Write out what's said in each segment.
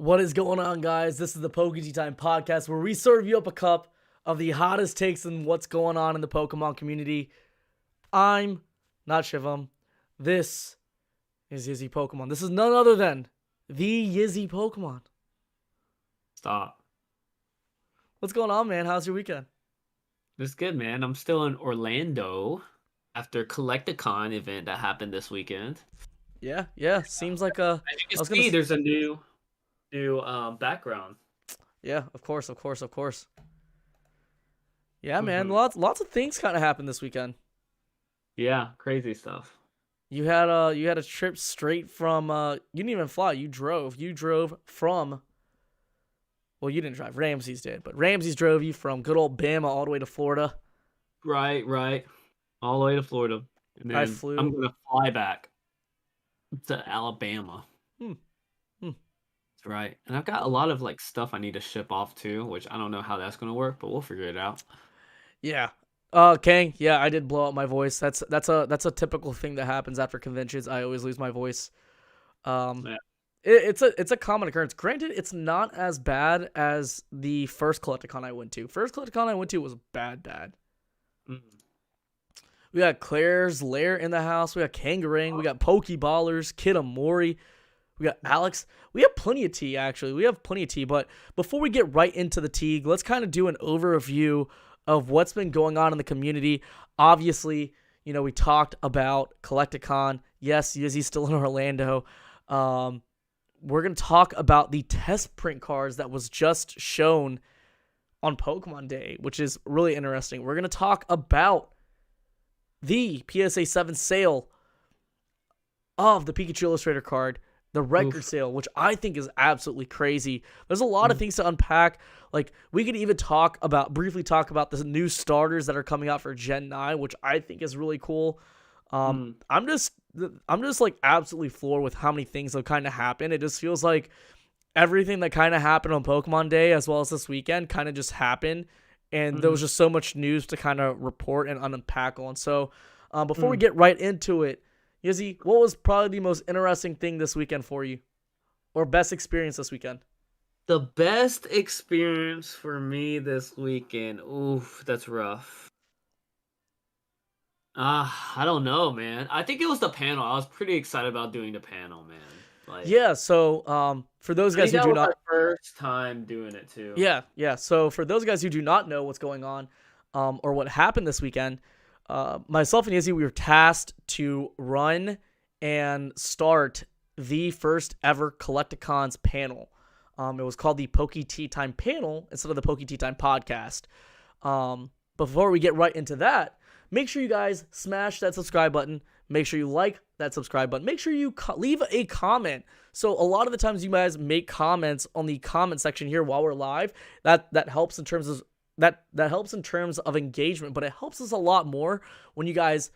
What is going on, guys? This is the Pokemon Time podcast where we serve you up a cup of the hottest takes in what's going on in the Pokemon community. I'm NotShivam. This is Yizzy Pokemon. This is none other than the Yizzy Pokemon. Stop. What's going on, man? How's your weekend? This good, man. I'm still in Orlando after Collecticon event that happened this weekend. Yeah. Seems like a. As you can see, there's a new background. Yeah, of course. Yeah, man. Lots of things kind of happened this weekend. Yeah, crazy stuff. You had a trip straight from you didn't even fly. You drove from. Well, you didn't drive. Ramses did, but Ramses drove you from good old Bama all the way to Florida. Right. All the way to Florida. And then I'm gonna fly back to Alabama. That's right. And I've got a lot of stuff I need to ship off too, which I don't know how that's gonna work, but we'll figure it out. Yeah. Kang, yeah, I did blow out my voice. That's a typical thing that happens after conventions. I always lose my voice. Yeah. It's a common occurrence. Granted, it's not as bad as the first Collecticon I went to. First Collecticon I went to was bad. Mm. We got Claire's Lair in the house. We got Kangarang. We got Pokeballers, Kid Amori. We got Alex. We have plenty of tea, actually. But before we get right into the tea, let's kind of do an overview of what's been going on in the community. Obviously, we talked about Collecticon. Yes, Yizzy's still in Orlando. We're going to talk about the test print cards that was just shown on Pokemon Day, which is really interesting. We're going to talk about the PSA 7 sale of the Pikachu Illustrator card, the record sale, which I think is absolutely crazy. There's a lot of things to unpack. We could even briefly talk about the new starters that are coming out for Gen 9, which I think is really cool. I'm just absolutely floored with how many things have kind of happened. It just feels like everything that kind of happened on Pokemon Day as well as this weekend kind of just happened. And there was just so much news to kind of report and unpack on. So before we get right into it, Yizzy, what was probably the most interesting thing this weekend for you? Or best experience this weekend? The best experience for me this weekend. Oof, that's rough. I don't know, man. I think it was the panel. I was pretty excited about doing the panel, man. So for those guys who do not, my first time doing it too. Yeah. So for those guys who do not know what's going on, or what happened this weekend, myself and Yizzy, we were tasked to run and start the first ever Collecticons panel. It was called the Poke Tea Time panel instead of the Poke Tea Time podcast. Before we get right into that, make sure you guys smash that subscribe button. Make sure you like that subscribe button. Make sure you leave a comment. So a lot of the times you guys make comments on the comment section here while we're live. That helps in terms of that helps in terms of engagement, but it helps us a lot more when you guys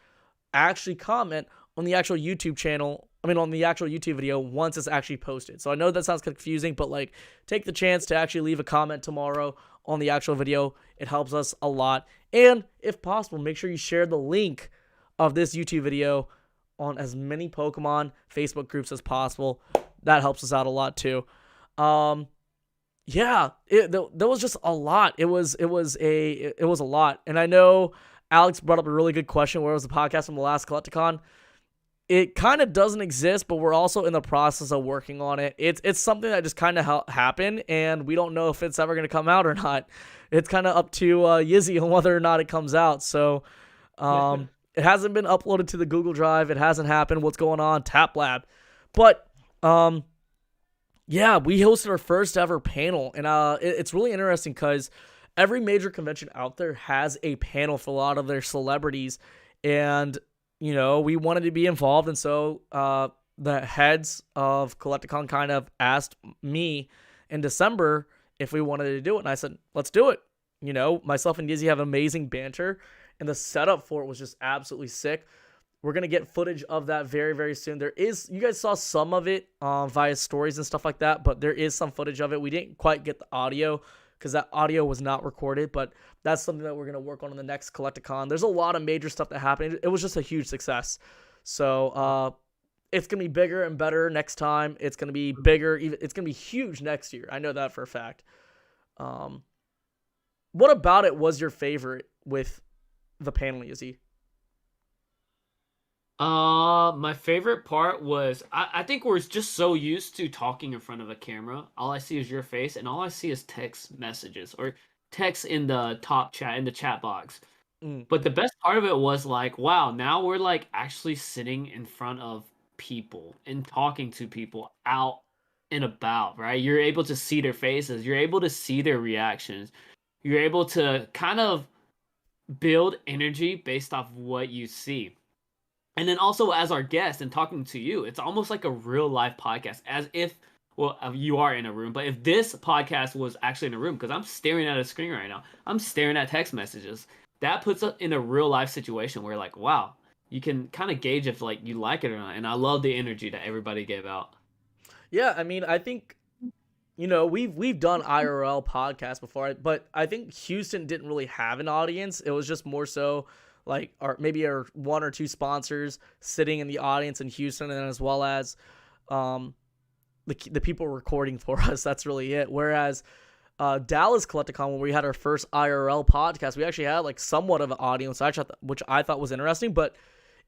actually comment on the actual YouTube channel. On the actual YouTube video once it's actually posted. So I know that sounds confusing, but take the chance to actually leave a comment tomorrow on the actual video. It helps us a lot. And if possible, make sure you share the link of this YouTube video on as many Pokemon Facebook groups as possible. That helps us out a lot too. Yeah, there was just a lot. It was a lot. And I know Alex brought up a really good question. Where was the podcast from the last Collecticon? It kind of doesn't exist, but we're also in the process of working on it. It's something that just kind of happened, and we don't know if it's ever going to come out or not. It's kind of up to Yizzy on whether or not it comes out. So it hasn't been uploaded to the Google Drive. It hasn't happened. What's going on? Tap Lab. But yeah, we hosted our first ever panel, and it's really interesting because every major convention out there has a panel for a lot of their celebrities, and we wanted to be involved, and so the heads of Collecticon kind of asked me in December if we wanted to do it, and I said, let's do it. Myself and Yizzy have amazing banter, and the setup for it was just absolutely sick. We're going to get footage of that very, very soon. You guys saw some of it via stories and stuff like that, but there is some footage of it. We didn't quite get the audio because that audio was not recorded, but that's something that we're going to work on in the next Collecticon. There's a lot of major stuff that happened. It was just a huge success. So it's going to be bigger and better next time. It's going to be bigger. It's going to be huge next year. I know that for a fact. What about it was your favorite with the panel, Yizzy? My favorite part was I think we're just so used to talking in front of a camera. All I see is your face, and all I see is text messages or text in the top chat in the chat box. But the best part of it was like, wow, now we're like actually sitting in front of people and talking to people out and about, right? You're able to see their faces, you're able to see their reactions, you're able to kind of build energy based off what you see. And then also as our guest and talking to you, it's almost like a real life podcast, as if, well, you are in a room, but if this podcast was actually in a room, because I'm staring at a screen right now, I'm staring at text messages. That puts us in a real life situation where like, wow, you can kind of gauge if like you like it or not. And I love the energy that everybody gave out. Yeah, I mean, I think, we've done IRL podcasts before, but I think Houston didn't really have an audience. It was just more so like our one or two sponsors sitting in the audience in Houston, and as well as the people recording for us. That's really it. Whereas Dallas Collecticon, when we had our first IRL podcast, we actually had like somewhat of an audience, which I thought was interesting, but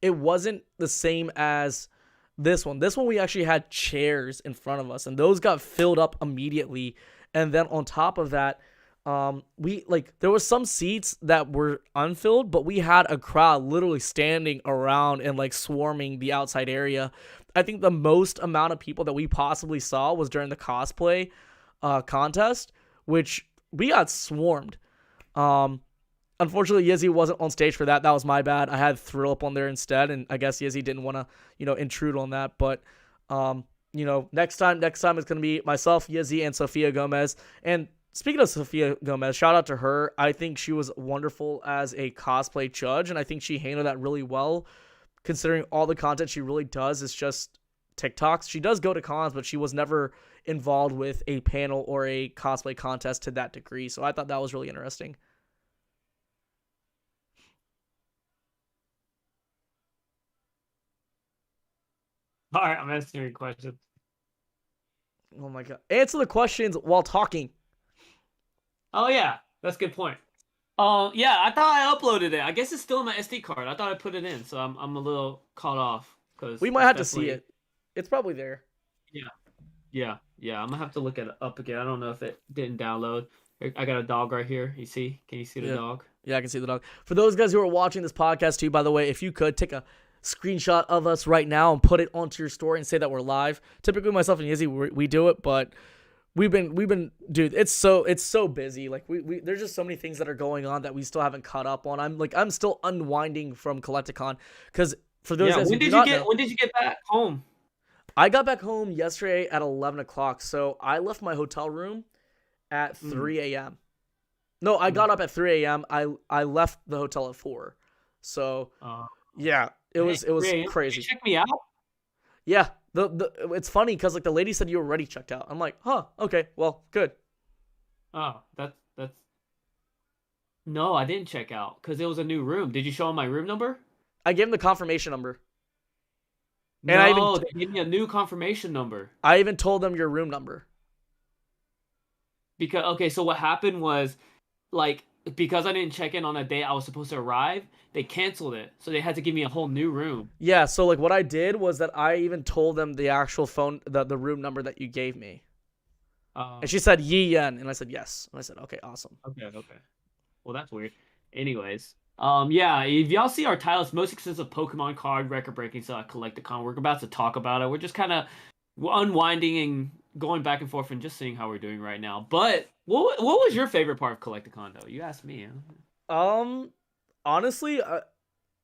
it wasn't the same as this one. This one we actually had chairs in front of us, and those got filled up immediately. And then on top of that, there was some seats that were unfilled, but we had a crowd literally standing around and like swarming the outside area. I think the most amount of people that we possibly saw was during the cosplay contest, which we got swarmed. Unfortunately, Yizzy wasn't on stage for that. That was my bad. I had Thrill up on there instead, and I guess Yizzy didn't want to, intrude on that. But, next time it's going to be myself, Yizzy, and Sophia Gomez. And speaking of Sophia Gomez, shout out to her. I think she was wonderful as a cosplay judge, and I think she handled that really well, considering all the content she really does is just TikToks. She does go to cons, but she was never involved with a panel or a cosplay contest to that degree. So I thought that was really interesting. All right, I'm answering your question. Oh my god! Answer the questions while talking. Oh yeah, that's a good point. Yeah, I thought I uploaded it. I guess it's still in my SD card. I thought I put it in, so I'm a little caught off because we might have to see it. It's probably there. Yeah. I'm gonna have to look it up again. I don't know if it didn't download. I got a dog right here. You see? Can you see the dog? Yeah, I can see the dog. For those guys who are watching this podcast too, by the way, if you could take a screenshot of us right now and put it onto your story and say that we're live. Typically, myself and Yizzy, we do it, but we've been, dude. It's so busy. Like we there's just so many things that are going on that we still haven't caught up on. I'm still unwinding from Collecticon because for those guys when did you get back home? I got back home yesterday at 11 o'clock. So I left my hotel room at 3 a.m. No, I got up at 3 a.m. I left the hotel at 4. So yeah. It was crazy. Did you check me out? Yeah. It's funny because like the lady said you were already checked out. I'm like, huh, okay, well, good. Oh, that's no, I didn't check out because it was a new room. Did you show him my room number? I gave him the confirmation number. No, they gave me a new confirmation number. I even told them your room number. Because so what happened was like because I didn't check in on a day I was supposed to arrive, they canceled it. So they had to give me a whole new room. Yeah, so like what I did was that I even told them the actual phone, the room number that you gave me. And she said Yen, and I said yes. And I said, okay, awesome. Okay. Well, that's weird. Anyways, yeah, if y'all see our title, it's most expensive Pokemon card record breaking so I Collecticon. We're about to talk about it. We're just kind of unwinding and going back and forth and just seeing how we're doing right now. But what was your favorite part of Collecticon though? You asked me. Honestly,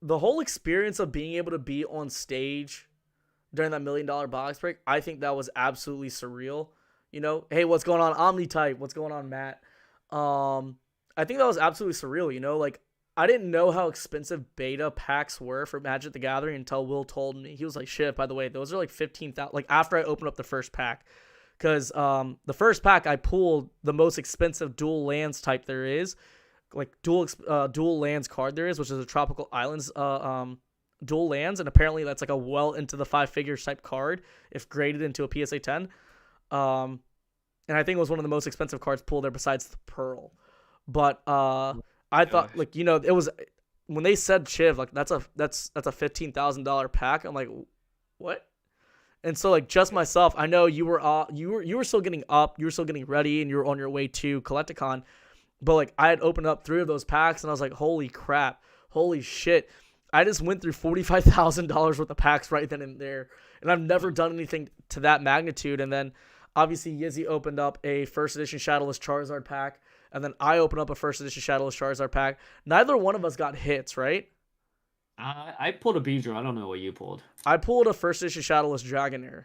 the whole experience of being able to be on stage during that $1 million box break, I think that was absolutely surreal. Hey, what's going on, Omnitype? What's going on, Matt? I think that was absolutely surreal. Like I didn't know how expensive beta packs were for Magic the Gathering until Will told me. He was like, "Shit, by the way, those are like 15,000." Like after I opened up the first pack. Because the first pack, I pulled the most expensive dual lands type there is. Like dual lands card there is, which is a Tropical Islands dual lands, and apparently that's like a well into the 5-figure type card if graded into a PSA 10. And I think it was one of the most expensive cards pulled there besides the Pearl. But I thought, like, it was when they said Shiv, like that's a $15,000 pack. I'm like, what? And so, like, just myself, I know you were still getting up, you were still getting ready, and you were on your way to Collecticon. But like, I had opened up 3 of those packs, and I was like, holy crap, holy shit! I just went through $45,000 worth of packs right then and there, and I've never done anything to that magnitude. And then, obviously, Yizzy opened up a first edition Shadowless Charizard pack, and then I opened up a first edition Shadowless Charizard pack. Neither one of us got hits, right? I pulled a Beedrill. I don't know what you pulled. I pulled a first edition Shadowless Dragonair.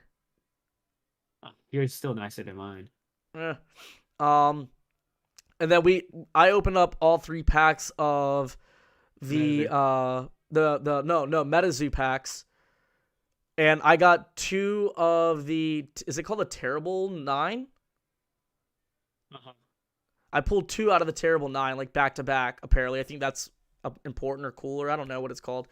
You're still nicer than mine. And then I opened up all 3 packs of the Metazoo packs, and I got 2 of the, is it called the Terrible 9? I pulled 2 out of the Terrible 9, like back to back. Apparently, I think that's important or cooler. I don't know what it's called.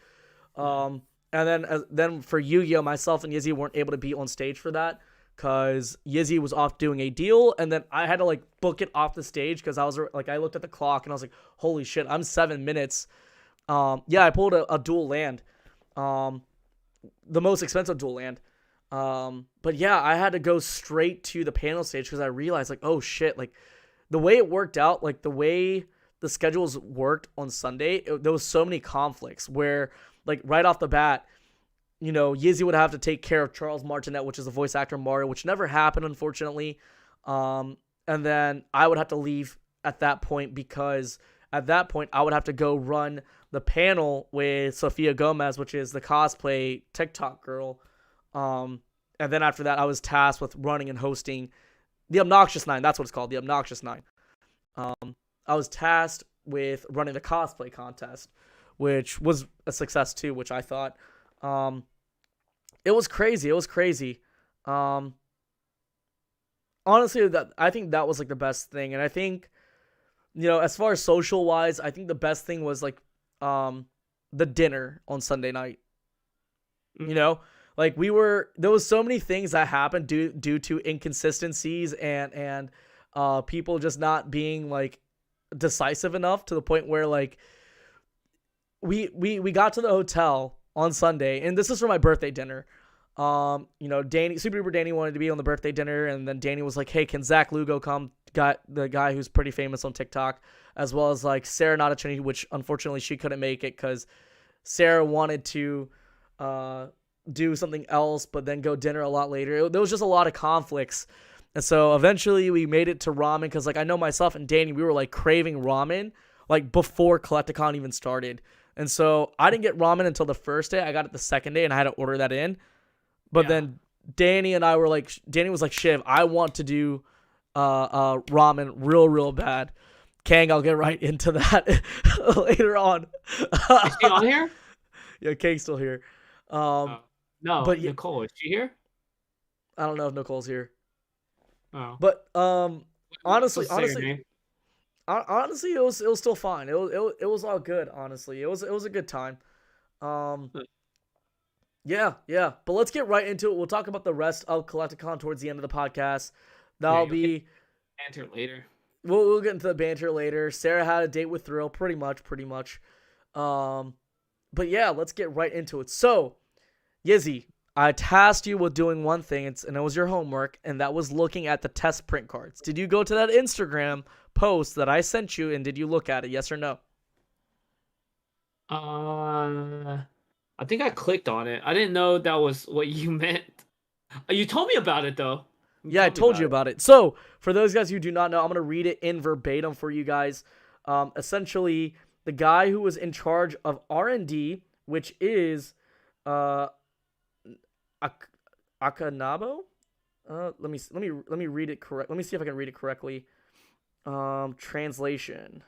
And then for YuGiOh, myself and Yizzy weren't able to be on stage for that because Yizzy was off doing a deal, and then I had to like book it off the stage because I was like, I looked at the clock and I was like, holy shit, I'm 7 minutes. I pulled a dual land, the most expensive dual land. But yeah, I had to go straight to the panel stage because I realized, like, oh shit, like the way it worked out, like the way the schedules worked on Sunday, there was so many conflicts where, like, right off the bat, Yizzy would have to take care of Charles Martinet, which is the voice actor Mario, which never happened, unfortunately. And then I would have to leave at that point because at that point I would have to go run the panel with Sofia Gomez, which is the cosplay TikTok girl. And then after that, I was tasked with running and hosting the Obnoxious 9. That's what it's called, the Obnoxious 9. I was tasked with running the cosplay contest, which was a success too, which I thought. It was crazy. Honestly, I think that was like the best thing. And I think, as far as social wise, I think the best thing was like the dinner on Sunday night. Like there was so many things that happened due to inconsistencies and people just not being like decisive enough to the point where like we got to the hotel on Sunday, and this is for my birthday dinner. Danny, Super Duper Danny wanted to be on the birthday dinner, and then Danny was like, hey, can Zach Lugo come? Got the guy who's pretty famous on TikTok, as well as like Sarah Natachini, which unfortunately she couldn't make it because Sarah wanted to do something else, but then go dinner a lot later. There was just a lot of conflicts. And so eventually we made it to ramen because, like, I know myself and Danny, we were like craving ramen like before Collecticon even started. And so I didn't get ramen until the first day. I got it the second day and I had to order that in. But then Danny and I were like, Danny was like, Shiv, I want to do ramen real bad. Kang, I'll get right into that later on. Is she on here? Yeah, Kang's still here. No, but Nicole, is she here? I don't know if Nicole's here. Oh. But honestly, it was still fine. It was all good. Honestly, it was a good time. Yeah. But let's get right into it. We'll talk about the rest of Collecticon towards the end of the podcast. That'll be banter later. We'll get into the banter later. Sarah had a date with Thrill, pretty much. But yeah, let's get right into it. So, Yizzy, I tasked you with doing one thing, and it was your homework, and that was looking at the test print cards. Did you go to that Instagram post that I sent you, and did you look at it, yes or no? I think I clicked on it. I didn't know that was what you meant. You told me about it, though. Yeah, I told you about it. So, for those guys who do not know, I'm going to read it in verbatim for you guys. Essentially, the guy who was in charge of R&D, which is Akanabo. Let me read it correct. Let me see if I can read it correctly. Translation.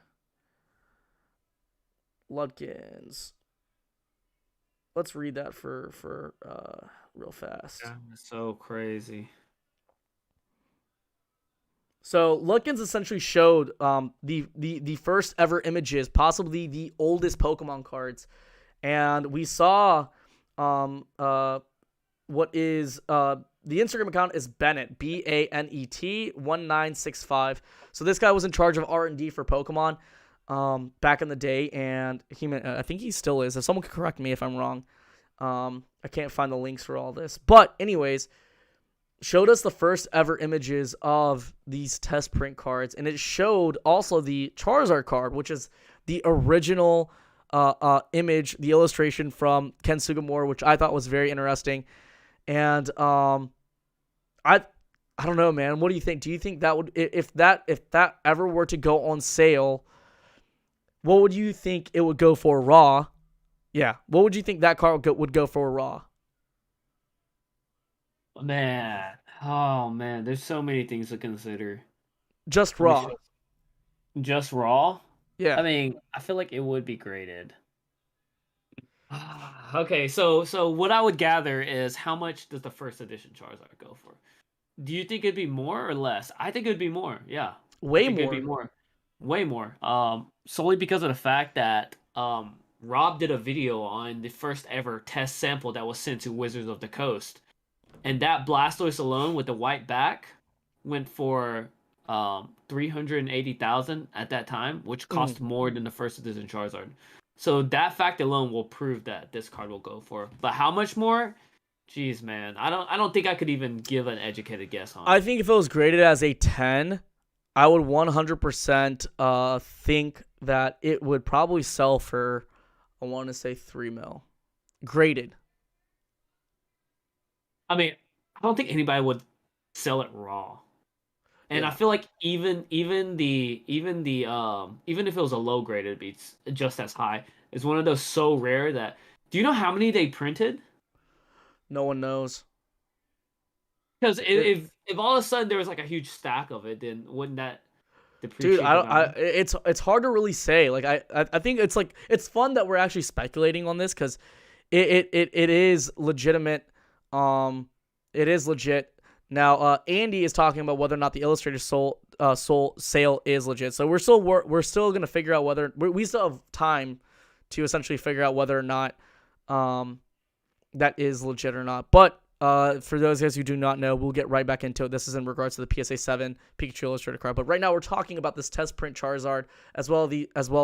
Ludkins. Let's read that for real fast. Yeah, that's so crazy. So Ludkins essentially showed the first ever images, possibly the oldest Pokemon cards, and we saw what is the Instagram account is Bennett, Banet 1965. So this guy was in charge of R&D for Pokemon back in the day, and I think he still is. If someone could correct me if I'm wrong. I can't find the links for all this. But anyways, showed us the first ever images of these test print cards, and it showed also the Charizard card, which is the original image, the illustration from Ken Sugimura, which I thought was very interesting. And I don't know, man. What do you think? Do you think that would, if that ever were to go on sale, what would you think it would go for raw? Yeah, what would you think that card would go for raw? Man, oh man, there's so many things to consider. Just raw. Just raw? Yeah. I mean, I feel like it would be graded. Okay, so what I would gather is how much does the first edition Charizard go for? Do you think it'd be more or less? I think it'd be more. Yeah, way more. It'd be more, way more. Solely because of the fact that Rob did a video on the first ever test sample that was sent to Wizards of the Coast, and that Blastoise alone with the white back went for 380,000 at that time, which cost more than the first edition Charizard. So that fact alone will prove that this card will go for. But how much more? Jeez, man, I don't think I could even give an educated guess on it. I think if it was graded as a 10, I would 100% think that it would probably sell for, I want to say 3 mil, graded. I mean, I don't think anybody would sell it raw. And I feel like even if it was a low grade, it'd be just as high. It's one of those so rare that. Do you know how many they printed? No one knows. Because if all of a sudden there was like a huge stack of it, then wouldn't that depreciate? Dude, it's hard to really say. Like I think it's fun that we're actually speculating on this because it is legitimate. It is legit. Now, Andy is talking about whether or not the Illustrator sale is legit. So we're still gonna figure out whether we still have time to essentially figure out whether or not that is legit or not. But for those guys who do not know, we'll get right back into it. This is in regards to the PSA 7 Pikachu Illustrator card. But right now we're talking about this test print Charizard as well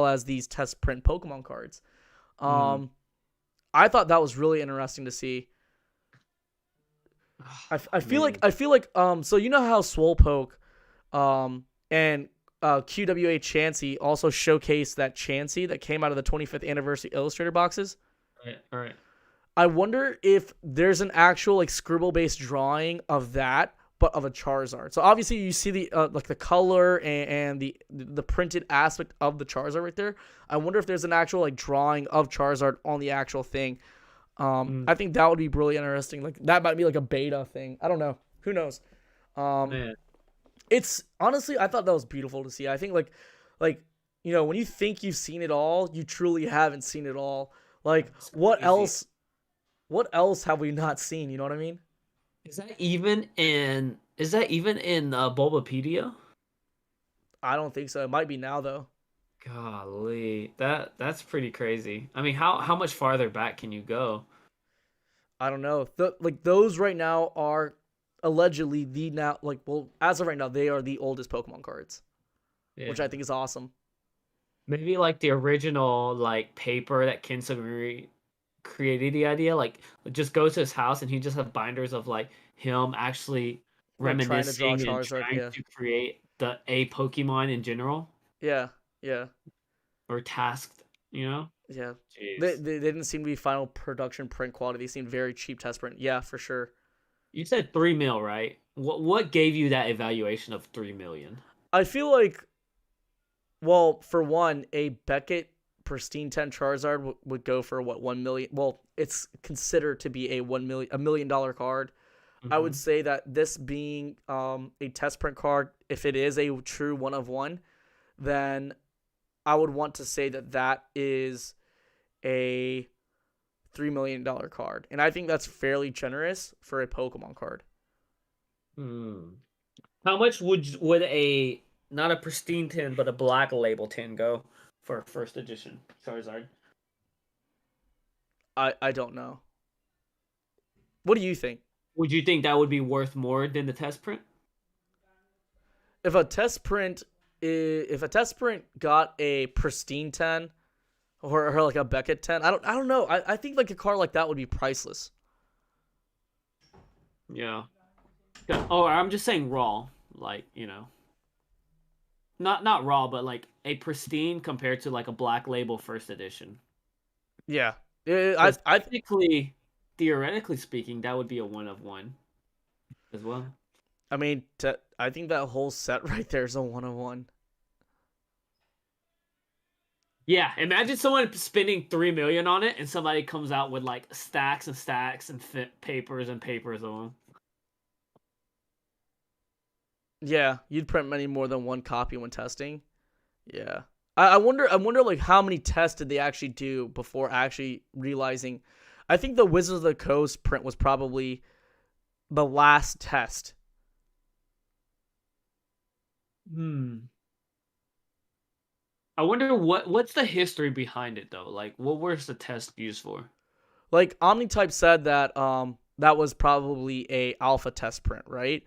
as these test print Pokemon cards. I thought that was really interesting to see. I feel like so you know how Swolpoke and QWA Chansey also showcased that Chansey that came out of the 25th anniversary Illustrator boxes. All right. I wonder if there's an actual like scribble based drawing of that, but of a Charizard. So obviously you see the like the color and the printed aspect of the Charizard right there. I wonder if there's an actual like drawing of Charizard on the actual thing. I think that would be really interesting. Like that might be like a beta thing. I don't know. Who knows? Man. It's honestly, I thought that was beautiful to see. I think like you know, when you think you've seen it all, you truly haven't seen it all. Like what else have we not seen? You know what I mean? Is that even in Bulbapedia? I don't think so. It might be now though. Golly, that's pretty crazy. I mean, how much farther back can you go? I don't know. Those right now are allegedly as of right now they are the oldest Pokemon cards, which I think is awesome. Maybe like the original like paper that Ken Sugimura created the idea, like just go to his house and he just have binders of like him actually reminiscing and trying to create a Pokemon in general. Yeah. Or tasked, you know? Yeah. They didn't seem to be final production print quality. They seemed very cheap test print. Yeah, for sure. You said 3 mil, right? What gave you that evaluation of 3 million? I feel like, well, for one, a Beckett Pristine 10 Charizard would go for what, 1 million? Well, it's considered to be a $1 million card. Mm-hmm. I would say that this being a test print card, if it is a true 1 of 1, then I would want to say that is a $3 million card. And I think that's fairly generous for a Pokemon card. How much would a, not a pristine 10, but a black label 10 go for first edition Charizard? I don't know. What do you think? Would you think that would be worth more than the test print? If a test print got a pristine 10 or like a Beckett 10, I don't know. I think like a card like that would be priceless. Yeah. Oh, I'm just saying raw, like, not raw, but like a pristine compared to like a Black Label first edition. Yeah. Theoretically speaking, that would be a 1 of 1 as well. I mean, I think that whole set right there is a 1 of 1. Yeah, imagine someone spending $3 million on it, and somebody comes out with like stacks and stacks and papers and papers of them. Yeah, you'd print many more than one copy when testing. Yeah, I wonder like how many tests did they actually do before actually realizing? I think the Wizards of the Coast print was probably the last test. I wonder what's the history behind it though. Like, what was the test used for? Like Omnitype said that that was probably a alpha test print, right?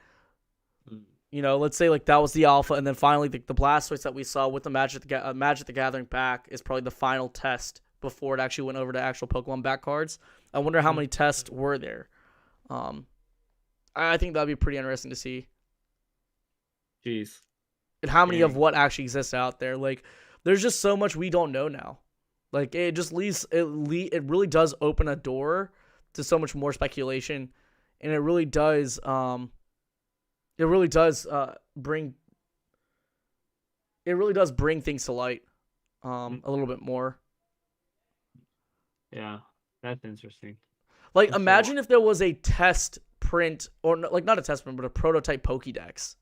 Let's say like that was the alpha, and then finally the Blastoise that we saw with the Magic the Gathering back is probably the final test before it actually went over to actual Pokemon back cards. I wonder how many tests were there. I think that'd be pretty interesting to see. Jeez. And how many of what actually exists out there. Like, there's just so much we don't know now. Like, it just leaves it really does open a door to so much more speculation, and it really does bring things to light a little bit more. Yeah, that's interesting. Like, imagine if there was a test print, or like not a test print, but a prototype Pokédex.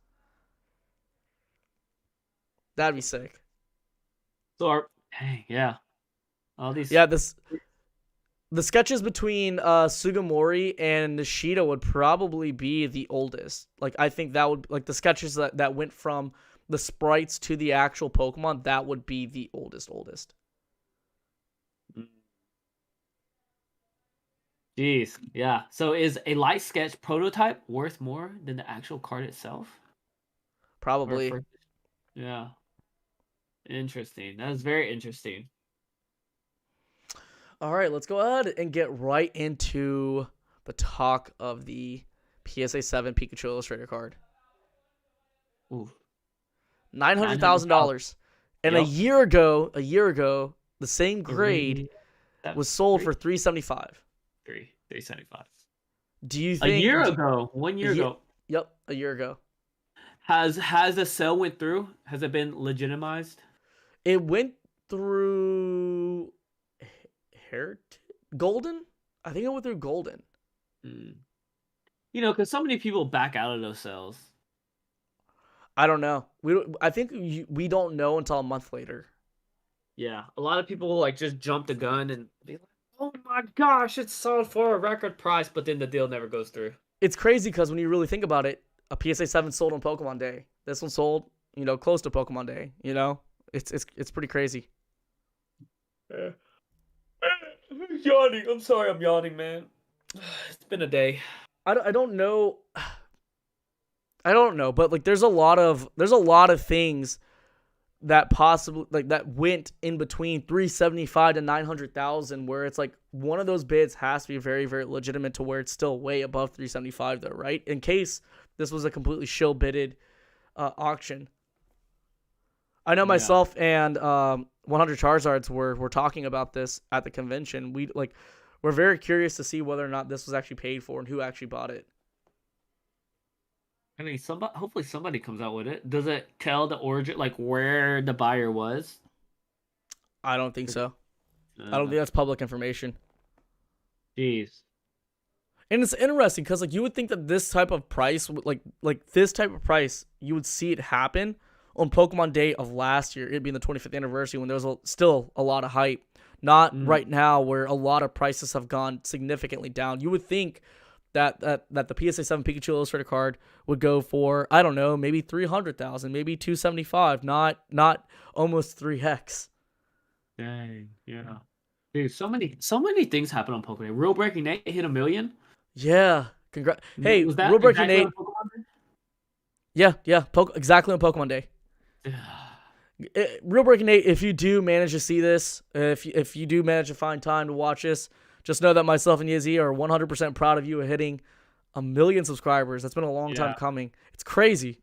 That'd be sick. So, all these. Yeah, the sketches between Sugimori and Nishida would probably be the oldest. Like, I think that would, like, the sketches that went from the sprites to the actual Pokemon, that would be the oldest. Jeez, yeah. So is a light sketch prototype worth more than the actual card itself? Probably. Yeah. Interesting. That is very interesting. All right, let's go ahead and get right into the talk of the PSA 7 Pikachu Illustrator card. Ooh. $900,000. And a year ago, the same grade was sold for $375. $375. Do you think 1 year ago? Yep, a year ago. Has the sale went through? Has it been legitimized? It went through Golden? I think it went through Golden. Because so many people back out of those sales. I don't know. I think we don't know until a month later. Yeah, a lot of people will like just jump the gun and be like, "Oh my gosh, it's sold for a record price," but then the deal never goes through. It's crazy because when you really think about it, a PSA 7 sold on Pokemon Day. This one sold, close to Pokemon Day. It's pretty crazy. I'm yawning. I'm sorry, I'm yawning, man. It's been a day. I don't know. I don't know, but like there's a lot of things that possibly like that went in between 375 to 900,000, where it's like one of those bids has to be very, very legitimate to where it's still way above 375 though, right? In case this was a completely shill bidded auction. I know myself and 100 Charizards were talking about this at the convention. We're very curious to see whether or not this was actually paid for and who actually bought it. I mean, hopefully somebody comes out with it. Does it tell the origin, like where the buyer was? I don't think so. I don't think that's public information. Jeez. And it's interesting because like you would think that this type of price, you would see it happen on Pokemon Day of last year. It'd be in the 25th anniversary when there was still a lot of hype. Not right now where a lot of prices have gone significantly down. You would think that the PSA 7 Pikachu Illustrator card would go for, I don't know, maybe 300,000, maybe 275, not almost 3x. Dang, yeah. Dude, so many things happen on Pokemon. Real Breaking Nate hit 1 million. Yeah, congrats. Hey, Was Real that Breaking exactly Nate. on Pokemon Yeah, exactly on Pokemon Day. Day? Real Breaking Nate, if you do manage to see this, if you do manage to find time to watch this, just know that myself and Yizzy are 100% proud of you at hitting 1 million subscribers. That's been a long time Yeah, coming. It's crazy.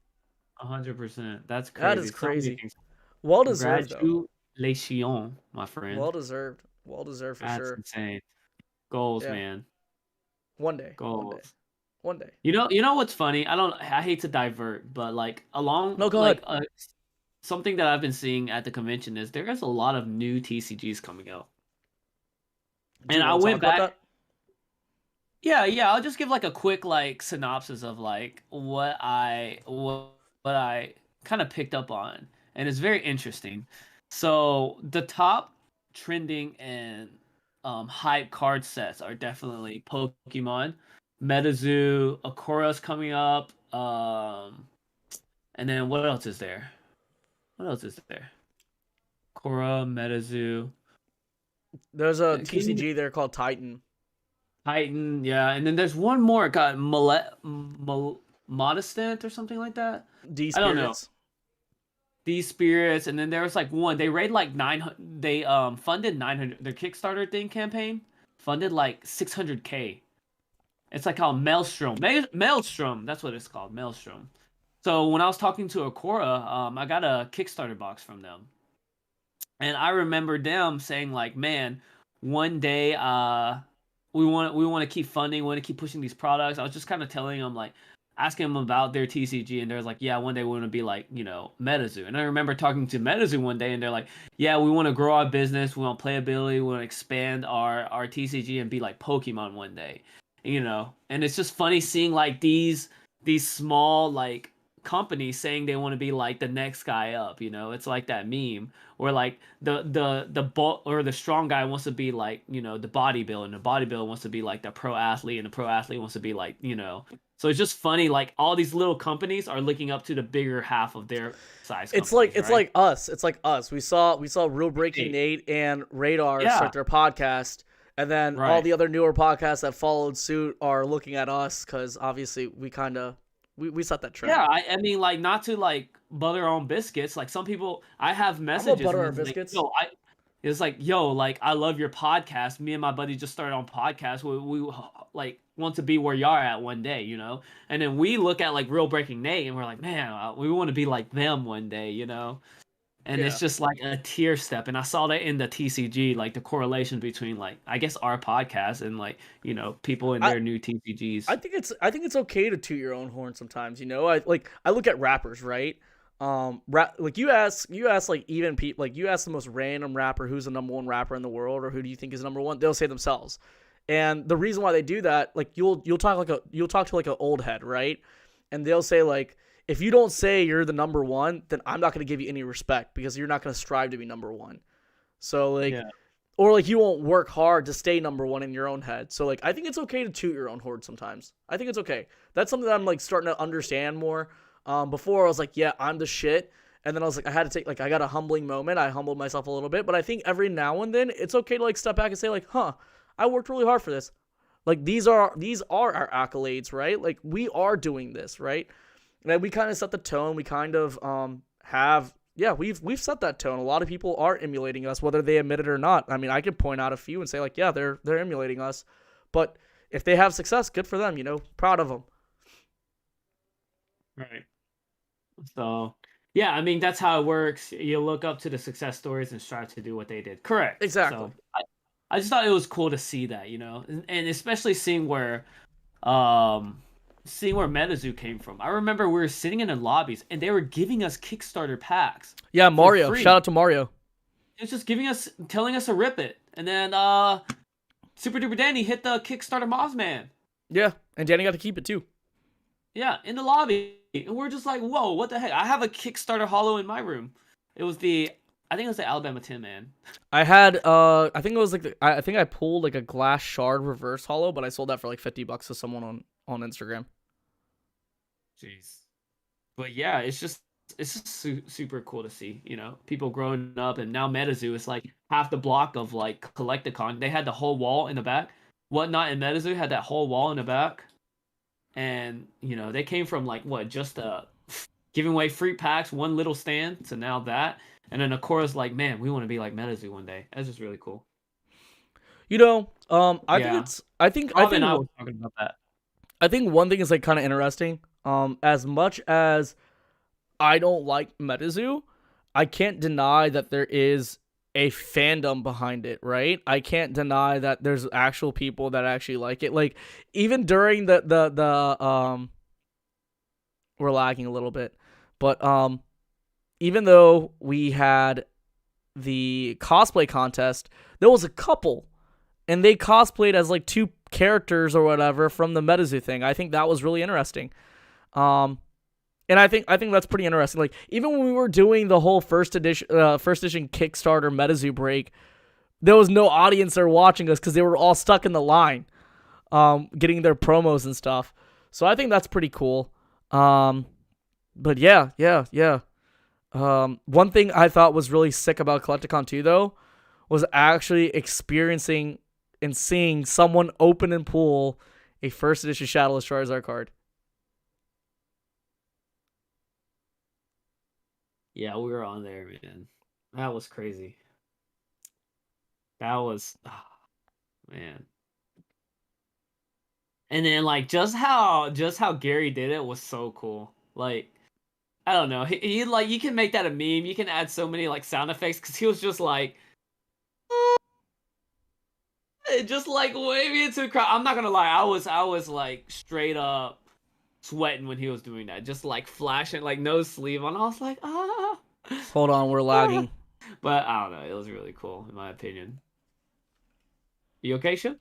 100%. That's That is crazy. So many crazy. things. Well deserved though. Congratulations, my friend. Well deserved. Well deserved for That's sure. insane. Goals, Yeah. man. One day. Goals. One day. You know what's funny? I hate to divert, but like No, along go like ahead. something that I've been seeing at the convention is there is a lot of new TCGs coming out. Do And you I want to talk went about back. that? Yeah, I'll just give like a quick like synopsis of like what I kind of picked up on, and it's very interesting. So the top trending and hype card sets are definitely Pokemon, Metazoo, Akora's coming up, and then what else is there? What else is there? Korra, Metazoo, There's a can TCG there called Titan. Titan, yeah, and then there's one more. It got Modestant or something like that. D I don't know. Spirits. These spirits, and then there was like one. They raid like 900. They funded 900. Their Kickstarter thing campaign funded like 600K. It's like called Maelstrom. Maelstrom. That's what it's called. Maelstrom. So when I was talking to Akora, I got a Kickstarter box from them, and I remember them saying like, "Man, one day, we want to keep funding, we want to keep pushing these products." I was just kind of telling them like, asking them about their TCG, and they're like, "Yeah, one day we want to be like, Metazoo." And I remember talking to Metazoo one day, and they're like, "Yeah, we want to grow our business, we want playability, we want to expand our TCG and be like Pokemon one day." And it's just funny seeing like these small like companies saying they want to be like the next guy up. It's like that meme where like the bulk or the strong guy wants to be like the bodybuilder, and the bodybuilder wants to be like the pro athlete, and the pro athlete wants to be like. So it's just funny, like all these little companies are looking up to the bigger half of their size. It's Right? like us. It's like us. We saw Real Breaking Nate and Radar start their podcast, and then all the other newer podcasts that followed suit are looking at us because obviously we kind of we set that trend. Yeah, I mean, like, not to like butter our own biscuits. Like some people, I have messages. Butter our and it's biscuits. like, it's like, yo, like I love your podcast. Me and my buddy just started on podcast. We like want to be where y'all are at one day, And then we look at like Real Breaking Nate, and we're like, man, we want to be like them one day, And it's just like a tier step. And I saw that in the TCG, like the correlation between like I guess our podcast and like people in their new TCGs. I think it's okay to toot your own horn sometimes. I look at rappers, right? Like you ask like even people, like you ask the most random rapper who's the number one rapper in the world, or who do you think is number one, they'll say themselves. And the reason why they do that, like you'll talk to like an old head, right? And they'll say like, if you don't say you're the number one, then I'm not going to give you any respect because you're not going to strive to be number one. So like, or like you won't work hard to stay number one in your own head. So like, I think it's okay to toot your own horn sometimes. I think it's okay. That's something that I'm like starting to understand more. Before I was like, yeah, I'm the shit. And then I was like, I had to take, like, I got a humbling moment. I humbled myself a little bit, but I think every now and then it's okay to like step back and say like, I worked really hard for this. Like these are our accolades, right? Like we are doing this, right? And we kind of set the tone. We kind of we've set that tone. A lot of people are emulating us, whether they admit it or not. I mean, I could point out a few and say like, yeah, they're emulating us. But if they have success, good for them. Proud of them. Right. So yeah, I mean that's how it works. You look up to the success stories and strive to do what they did. Correct. Exactly. So I just thought it was cool to see that, and especially seeing where Metazoo came from. I remember we were sitting in the lobbies and they were giving us Kickstarter packs. Yeah, Mario. Shout out to Mario. It's just telling us to rip it. And then Super Duper Danny hit the Kickstarter Mothman. Yeah, and Danny got to keep it too. Yeah, in the lobby. And we're just like, whoa, what the heck? I have a Kickstarter holo in my room. I think it was the Alabama Tin Man. I had I think it was like I think I pulled like a glass shard reverse holo, but I sold that for like $50 to someone on Instagram. Jeez. But yeah, it's just it's just super cool to see, you know, people growing up, and now Metazoo is like half the block of like Collecticon. They had the whole wall in the back. Whatnot in Metazoo had that whole wall in the back, and you know they came from like what, just giving away free packs, one little stand, to now that, and then of course like, man, we want to be like Metazoo one day. That's just really cool. You know, I think Rob and I were talking about that. I think one thing is like kind of interesting. As much as I don't like Metazoo, I can't deny that there is a fandom behind it, right? I can't deny that there's actual people that actually like it. Like even during the we're lagging a little bit, but even though we had the cosplay contest, there was a couple, and they cosplayed as like two characters or whatever from the Metazoo thing. I think that was really interesting. And I think that's pretty interesting. Like even when we were doing the whole first edition Kickstarter Metazoo break, there was no audience there watching us because they were all stuck in the line, getting their promos and stuff. So I think that's pretty cool. But yeah. One thing I thought was really sick about Collecticon 2 though was actually experiencing and seeing someone open and pull a first edition Shadowless Charizard card. Yeah, we were on there, man. That was crazy. That was, man. And then like just how Gary did it was so cool. Like, I don't know. He like, you can make that a meme. You can add so many like sound effects, because he was just like, just like waving into the crowd. I'm not gonna lie, I was like straight up sweating when he was doing that. Just like flashing, like no sleeve on. I was like, ah. Hold on, we're lagging. But I don't know. It was really cool, in my opinion. You okay, Ship?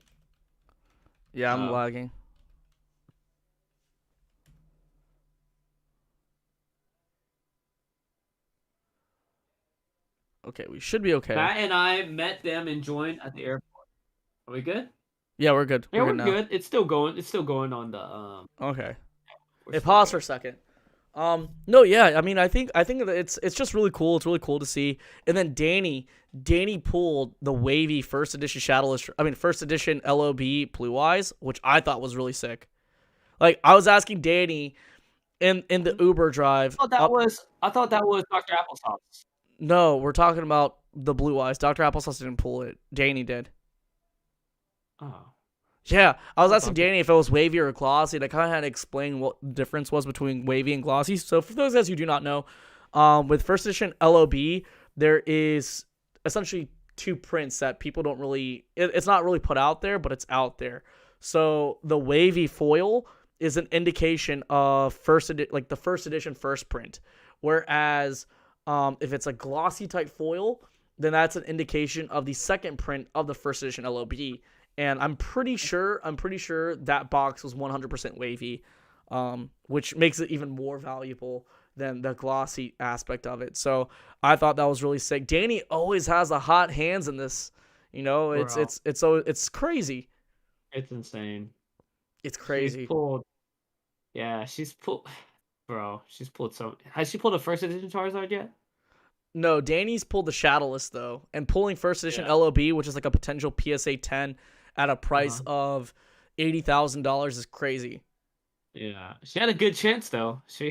Yeah, I'm lagging. Okay, we should be okay. Matt and I met them and joined at the airport. Are we good? Yeah, we're good. Yeah, we're good. It's still going. It's still going on the Okay. It paused for a second. No, yeah. I mean, I think it's just really cool. It's really cool to see. And then Danny pulled the wavy first edition first edition LOB Blue Eyes, which I thought was really sick. Like I was asking Danny in the Uber drive. I thought that was Dr. Applesauce. No, we're talking about the Blue Eyes. Dr. Applesauce didn't pull it. Danny did. Oh. Yeah, I was asking Danny if it was wavy or glossy, and I kind of had to explain what the difference was between wavy and glossy. So for those guys who do not know, with first edition LOB, there is essentially two prints that people don't really, it's not really put out there, but it's out there. So the wavy foil is an indication of the first edition first print, whereas if it's a glossy type foil, then that's an indication of the second print of the first edition LOB. And I'm pretty sure that box was 100% wavy, which makes it even more valuable than the glossy aspect of it. So I thought that was really sick. Danny always has the hot hands in this. You know, it's crazy. It's insane. It's crazy. She's pulled so. Has she pulled a first edition Charizard yet? No, Danny's pulled the Shadowless though, and pulling first edition LOB, which is like a potential PSA 10 at a price of $80,000 is crazy. Yeah, she had a good chance though. She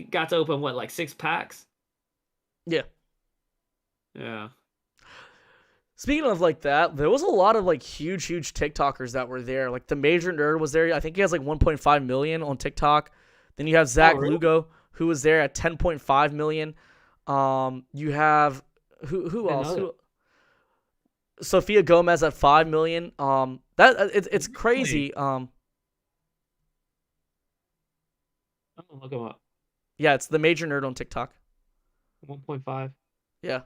got to open like 6 packs. Yeah. Yeah. Speaking of like that, there was a lot of like huge TikTokers that were there. Like the Major Nerd was there. I think he has like 1.5 million on TikTok. Then you have Zach Lugo, who was there at 10.5 million. You have who else? Sophia Gomez at 5 million. It's crazy. I'm gonna look him up. Yeah, it's the Major Nerd on TikTok. 1.5. Yeah.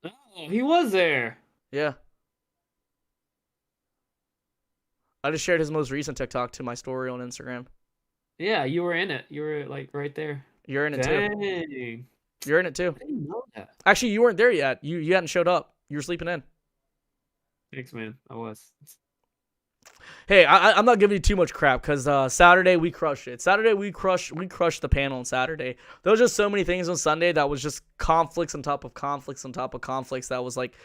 Oh, he was there. Yeah. I just shared his most recent TikTok to my story on Instagram. Yeah, you were in it. You were like right there. You're in it too. You're in it too. I didn't know that. Actually, you weren't there yet. You hadn't showed up. You were sleeping in. Thanks, man. I was. Hey, I'm not giving you too much crap because Saturday we crushed it. Saturday we crushed the panel on Saturday. There was just so many things on Sunday that was just conflicts on top of conflicts on top of conflicts that was like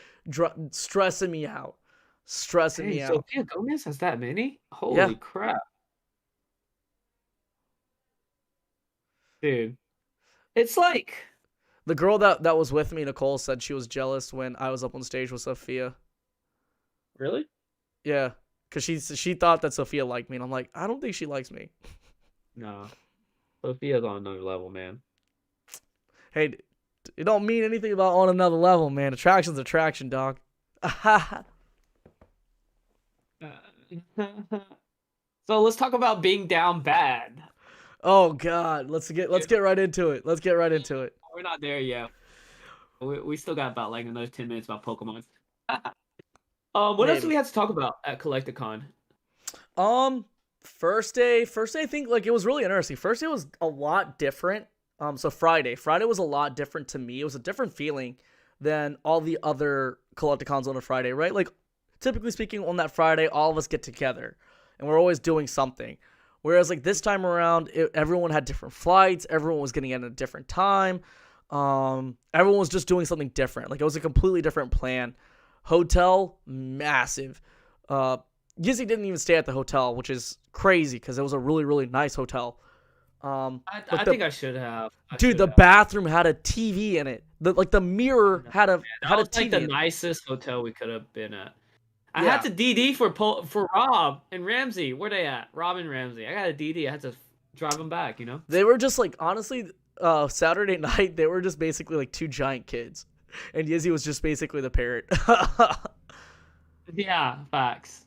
stressing me out. Stressing me out. Sophia Gomez has that many? Holy crap. Dude. It's like the girl that was with me, Nicole, said she was jealous when I was up on stage with Sophia. Really? Yeah. Because she thought that Sophia liked me, and I'm like, I don't think she likes me. No. Sophia's on another level, man. Hey, it don't mean anything about on another level, man. Attraction's attraction, dog. So let's talk about being down bad. Oh God, let's get right into it. Let's get right into it. We're not there yet. We still got about like another 10 minutes about Pokemon. What else do we have to talk about at Collecticon? First day, I think like it was really interesting. First day was a lot different. So Friday was a lot different to me. It was a different feeling than all the other Collecticons on a Friday, right? Like typically speaking, on that Friday, all of us get together and we're always doing something. Whereas like this time around, everyone had different flights. Everyone was getting in at a different time. Everyone was just doing something different. Like it was a completely different plan. Hotel, massive. Yizzy didn't even stay at the hotel, which is crazy because it was a really, really nice hotel. I think I should have. The bathroom had a TV in it. The mirror had a TV. Like the nicest hotel we could have been at. I had to DD for Rob and Ramsey. Where they at? Rob and Ramsey. I got a DD. I had to drive them back. You know. They were just like honestly, Saturday night they were just basically like two giant kids, and Yizzy was just basically the parrot. Yeah, facts.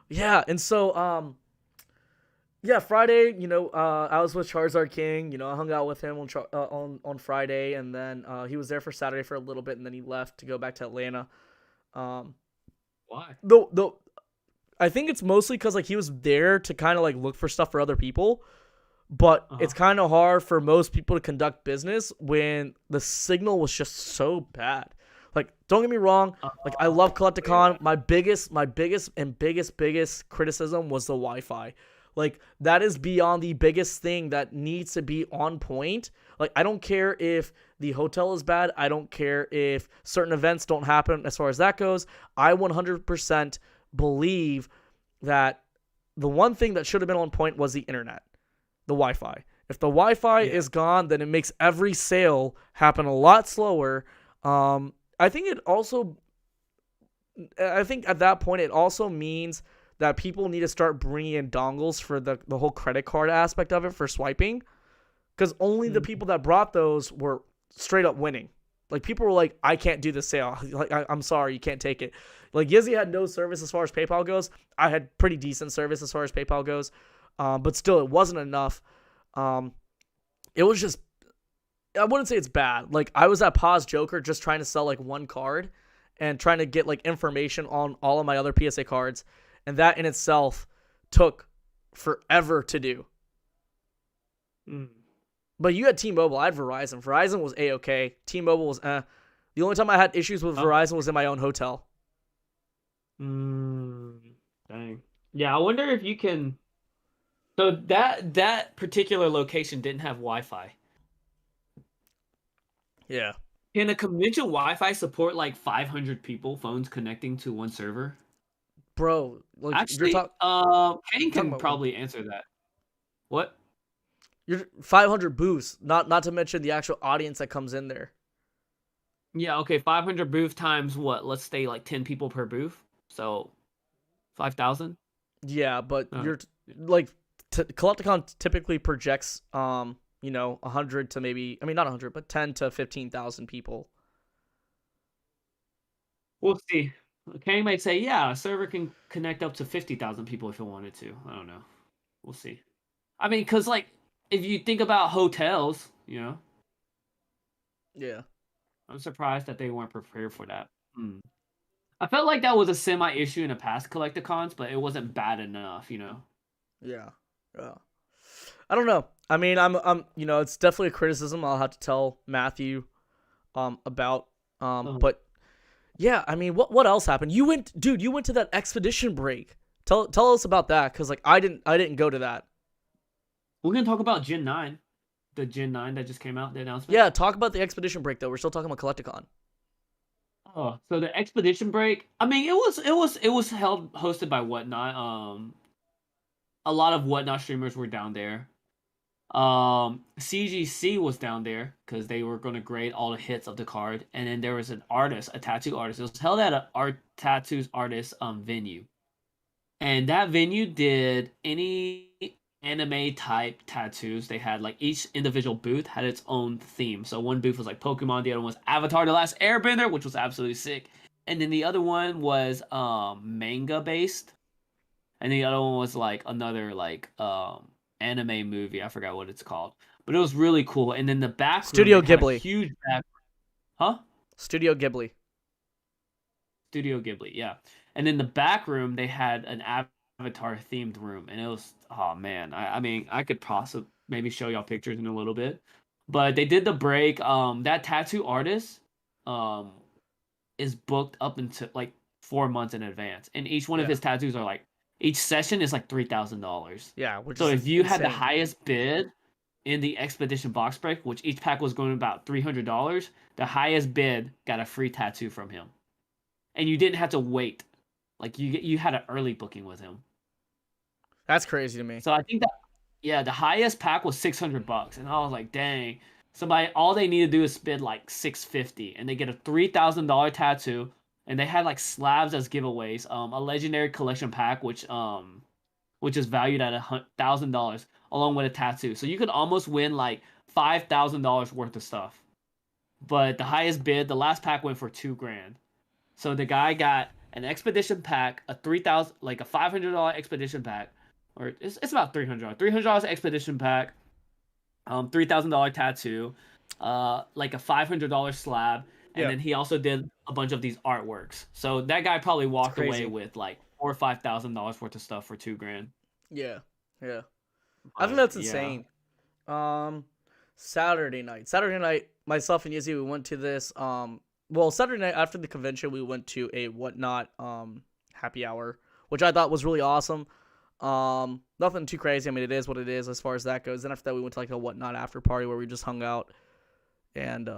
Yeah, and so Friday, I was with Charizard King. I hung out with him on Friday, and then he was there for Saturday for a little bit, and then he left to go back to Atlanta. Why? Though I think it's mostly because like he was there to kind of like look for stuff for other people, but it's kind of hard for most people to conduct business when the signal was just so bad. Like, don't get me wrong. Like, I love Collecticon. My biggest criticism was the Wi-Fi. Like, that is beyond the biggest thing that needs to be on point. Like, I don't care if the hotel is bad. I don't care if certain events don't happen as far as that goes. I 100% believe that the one thing that should have been on point was the internet, the Wi-Fi. If the Wi-Fi is gone, then it makes every sale happen a lot slower. I think at that point it also means that people need to start bringing in dongles for the whole credit card aspect of it for swiping, because only the people that brought those were straight up winning. Like people were like, I can't do the sale. Like I'm sorry, you can't take it. Like Yizzy had no service as far as PayPal goes. I had pretty decent service as far as PayPal goes, but still it wasn't enough. It was just. I wouldn't say it's bad. Like I was at Paz Joker just trying to sell like one card and trying to get like information on all of my other PSA cards, and that in itself took forever to do. But you had T-Mobile. I had Verizon. Verizon was A-okay. T-Mobile was The only time I had issues with Verizon was in my own hotel. Dang. Yeah, I wonder if you can. So that particular location didn't have Wi-Fi. Yeah. Can a convention Wi-Fi support like 500 people, phones connecting to one server? Bro, like actually, Kane can probably answer that. What? You're 500 booths, not to mention the actual audience that comes in there. Yeah, okay, 500 booth times what? Let's say like 10 people per booth, so 5,000. Yeah, but you're like Collecticon typically projects 100 to maybe, I mean, not 100, but 10 to 15,000 people. We'll see. Kang might say, yeah, a server can connect up to 50,000 people if it wanted to. I don't know. We'll see. I mean, because, like, if you think about hotels, Yeah. I'm surprised that they weren't prepared for that. I felt like that was a semi-issue in the past Collecticons, but it wasn't bad enough, Yeah. I don't know. I mean, I'm it's definitely a criticism I'll have to tell Matthew about. But yeah, I mean, what else happened? You went to that expedition break. Tell us about that, because like I didn't go to that. We're gonna talk about Gen 9, the Gen 9 that just came out. The announcement. Yeah, talk about the Expedition Break though. We're still talking about Collecticon. Oh, so the Expedition Break. I mean, it was hosted by Whatnot. A lot of Whatnot streamers were down there. CGC was down there because they were going to grade all the hits of the card, and then there was an artist, a tattoo artist. It was held at a art tattoos artist venue, and that venue did any anime type tattoos. They had like each individual booth had its own theme. So one booth was like Pokemon, the other one was Avatar: The Last Airbender, which was absolutely sick, and then the other one was manga based, and the other one was like another like anime movie. I forgot what it's called, but it was really cool. And then the back Studio Ghibli, huge back, huh? Studio Ghibli. Studio Ghibli, yeah. And in the back room, they had an Avatar themed room, and it was, oh man, I mean, I could possibly maybe show y'all pictures in a little bit, but they did the break. That tattoo artist, is booked up until like 4 months in advance, and each one of his tattoos are like, each session is like $3,000. Yeah, which so if you insane. had the highest bid in the Expedition box break, which each pack was going about $300, the highest bid got a free tattoo from him, and you didn't have to wait. Like you had an early booking with him. That's crazy to me. So I think that, yeah, the highest pack was $600, and I was like, dang. Somebody, all they need to do is spend like $650, and they get a $3,000 tattoo. And they had like slabs as giveaways. A legendary collection pack, which is valued at $1,000, along with a tattoo. So you could almost win like $5,000 worth of stuff. But the highest bid, the last pack went for $2,000. So the guy got an expedition pack, a $3,000, like a $500 expedition pack, or it's about $300. $300 expedition pack, $3,000 tattoo, like a $500 slab, and then he also did a bunch of these artworks. So that guy probably walked away with like $4,000 or $5,000 worth of stuff for $2,000. Yeah, yeah. I think that's insane. Saturday night, myself and Yizzy, we went to this. Well, Saturday night after the convention, we went to a Whatnot happy hour, which I thought was really awesome. Nothing too crazy. I mean, it is what it is as far as that goes. Then after that, we went to like a Whatnot after party where we just hung out, and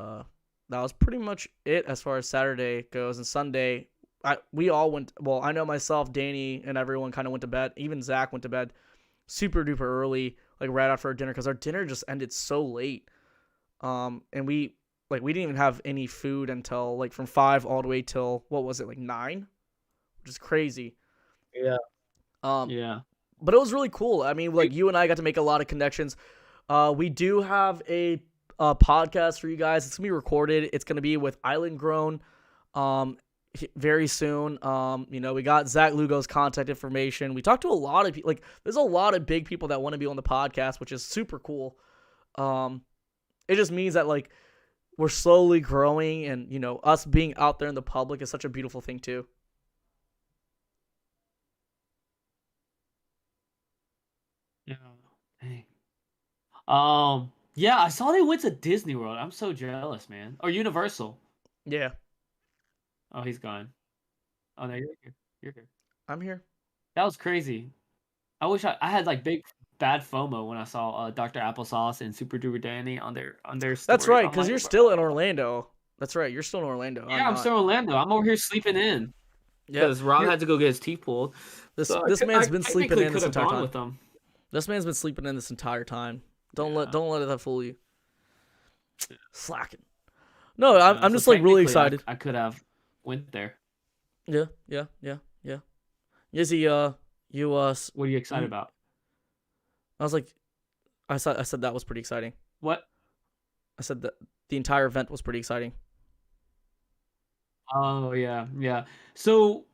that was pretty much it as far as Saturday goes. And Sunday, we all went. Well, I know myself, Danny, and everyone kind of went to bed. Even Zach went to bed super duper early, like right after our dinner, because our dinner just ended so late. And we didn't even have any food until like from 5 all the way till what was it, like 9, which is crazy. Yeah. Yeah. But it was really cool. I mean, like you and I got to make a lot of connections. We do have a podcast for you guys. It's gonna be recorded. It's gonna be with Island Grown very soon. We got Zach Lugo's contact information. We talked to a lot of people. Like, there's a lot of big people that want to be on the podcast, which is super cool. It just means that like we're slowly growing, and us being out there in the public is such a beautiful thing too. Yeah. Hey. Yeah, I saw they went to Disney World. I'm so jealous, man. Or Universal. Yeah. Oh, he's gone. Oh no, you're here. You're here. I'm here. That was crazy. I wish I had like big bad FOMO when I saw Dr. Applesauce and Super Duper Danny on their story. That's right, because you're still in Orlando. That's right, you're still in Orlando. Yeah, I'm still in Orlando. I'm over here sleeping in. Yeah, because Rob had to go get his teeth pulled. This man's been sleeping in this entire time. With him. This man's been sleeping in this entire time. Don't let that fool you. Slacking. No, I'm just like really excited. I could have went there. Yeah. Yizzy, you what are you excited about? I was like, I said that was pretty exciting. What? I said that the entire event was pretty exciting. Oh yeah. So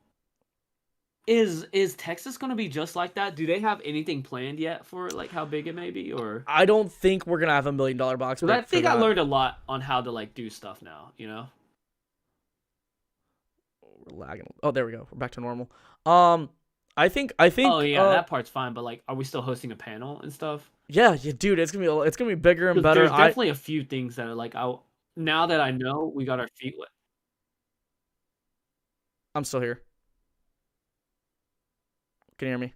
is Texas gonna be just like that? Do they have anything planned yet for like how big it may be? Or I don't think we're gonna have $1 million box. But I think I learned a lot on how to like do stuff now. We're lagging. Oh, there we go. We're back to normal. I think. Oh yeah, that part's fine. But like, are we still hosting a panel and stuff? Yeah, dude, it's gonna be bigger and better. There's definitely a few things that are like, now that I know we got our feet wet. I'm still here. Can you hear me?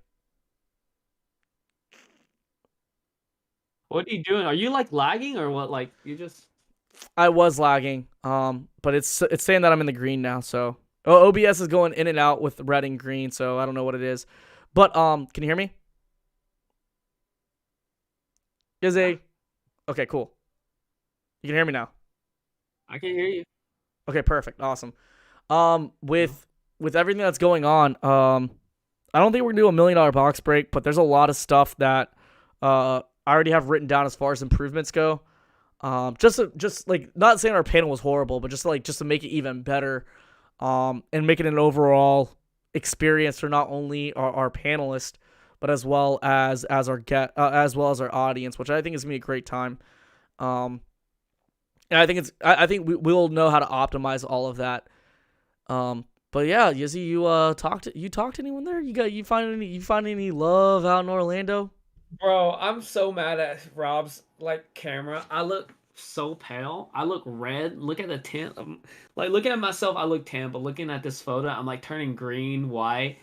What are you doing? Are you like lagging or what? Like you just... I was lagging. But it's saying that I'm in the green now. So OBS is going in and out with red and green. So I don't know what it is. But can you hear me? Yizzy. Okay, cool. You can hear me now. I can hear you. Okay, perfect. Awesome. With everything that's going on, I don't think we're gonna do $1 million box break, but there's a lot of stuff that I already have written down as far as improvements go. Just like not saying our panel was horrible, but just to make it even better, and make it an overall experience for not only our panelists, but as well as our audience, which I think is gonna be a great time. And I think we'll know how to optimize all of that. But yeah, Yizzy, you talked to anyone there? You find any love out in Orlando? Bro, I'm so mad at Rob's camera. I look so pale. I look red. Look at the tint. Looking at myself, I look tan. But looking at this photo, I'm like turning green, white.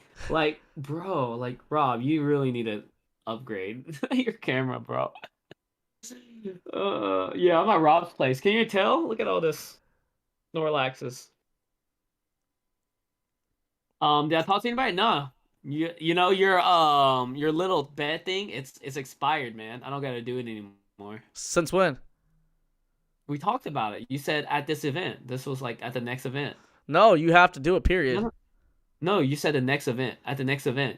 Bro, Rob, you really need to upgrade your camera, bro. Yeah, I'm at Rob's place. Can you tell? Look at all this Snorlaxes. Did I talk to anybody? No. You know your little bed thing, it's expired, man. I don't gotta do it anymore. Since when? We talked about it. You said at this event. This was at the next event. No, you have to do it, period. No, you said the next event. At the next event.